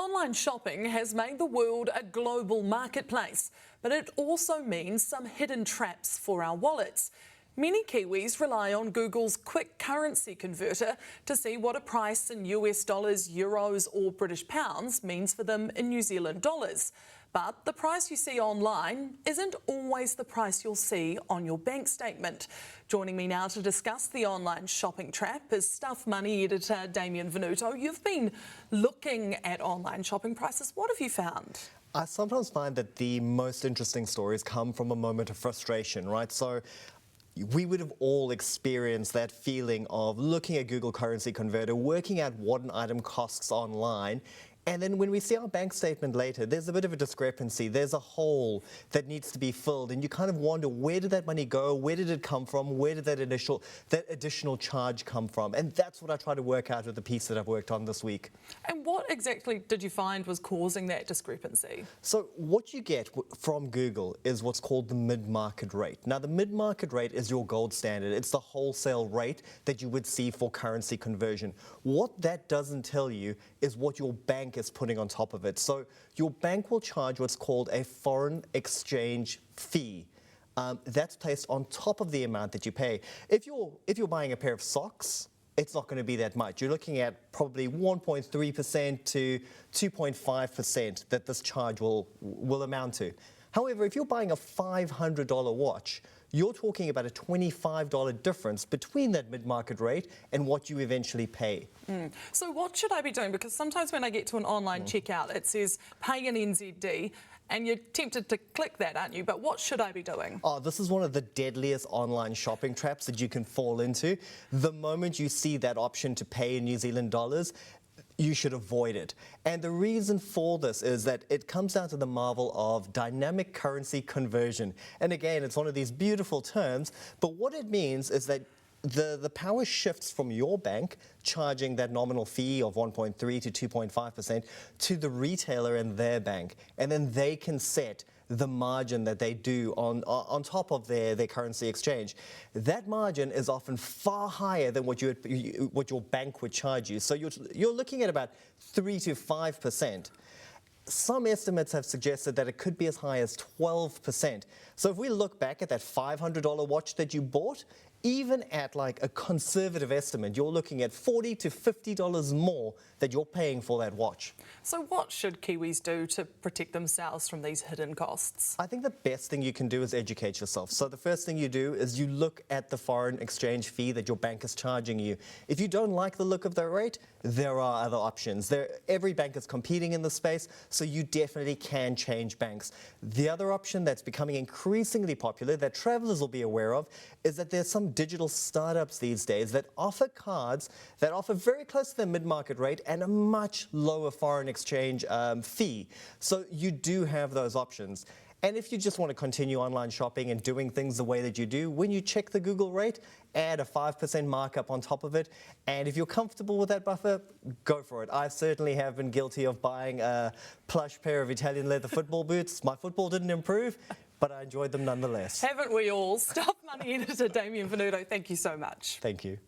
Online shopping has made the world a global marketplace, but it also means some hidden traps for our wallets. Many Kiwis rely on Google's quick currency converter to see what a price in US dollars, euros or British pounds means for them in New Zealand dollars. But the price you see online isn't always the price you'll see on your bank statement. Joining me now to discuss the online shopping trap is Stuff Money editor Damien Venuto. You've been looking at online shopping prices. What have you found? I sometimes find that the most interesting stories come from a moment of frustration, right? So we would have all experienced that feeling of looking at Google Currency Converter, working out what an item costs online, and then when we see our bank statement later, there's a bit of a discrepancy. There's a hole that needs to be filled, and you kind of wonder, where did that money go? Where did it come from? Where did that additional charge come from? And that's what I try to work out with the piece that I've worked on this week. And what exactly did you find was causing that discrepancy? So what you get from Google is what's called the mid-market rate. Now, the mid-market rate is your gold standard. It's the wholesale rate that you would see for currency conversion. What that doesn't tell you is what your bank is putting on top of it. So your bank will charge what's called a foreign exchange fee. That's placed on top of the amount that you pay. If you're buying a pair of socks, it's not going to be that much. You're looking at probably 1.3% to 2.5% that this charge will amount to. However, if you're buying a $500 watch, you're talking about a $25 difference between that mid-market rate and what you eventually pay. So what should I be doing? Because sometimes when I get to an online checkout, it says pay in NZD, and you're tempted to click that, aren't you? But what should I be doing? Oh, this is one of the deadliest online shopping traps that you can fall into. The moment you see that option to pay in New Zealand dollars, you should avoid it. And the reason for this is that it comes down to the marvel of dynamic currency conversion. And again, it's one of these beautiful terms, but what it means is that the power shifts from your bank charging that nominal fee of 1.3 to 2.5% to the retailer and their bank. And then they can set the margin that they do on top of their currency exchange. That margin is often far higher than what your bank would charge you. So you're looking at about 3 to 5%. Some estimates have suggested that it could be as high as 12%. So if we look back at that $500 watch that you bought, even at like a conservative estimate, you're looking at $40 to $50 more that you're paying for that watch. So what should Kiwis do to protect themselves from these hidden costs? I think the best thing you can do is educate yourself. So the first thing you do is you look at the foreign exchange fee that your bank is charging you. If you don't like the look of the rate, there are other options. Every bank is competing in the space, so you definitely can change banks. The other option that's becoming increasingly popular that travelers will be aware of is that there's some digital startups these days that offer cards that offer very close to their mid-market rate and a much lower foreign exchange fee. So you do have those options. And if you just want to continue online shopping and doing things the way that you do, when you check the Google rate, add a 5% markup on top of it. And if you're comfortable with that buffer, go for it. I certainly have been guilty of buying a plush pair of Italian leather football boots. My football didn't improve, but I enjoyed them nonetheless. Haven't we all? Stuff Money editor Damien Venuto, thank you so much. Thank you.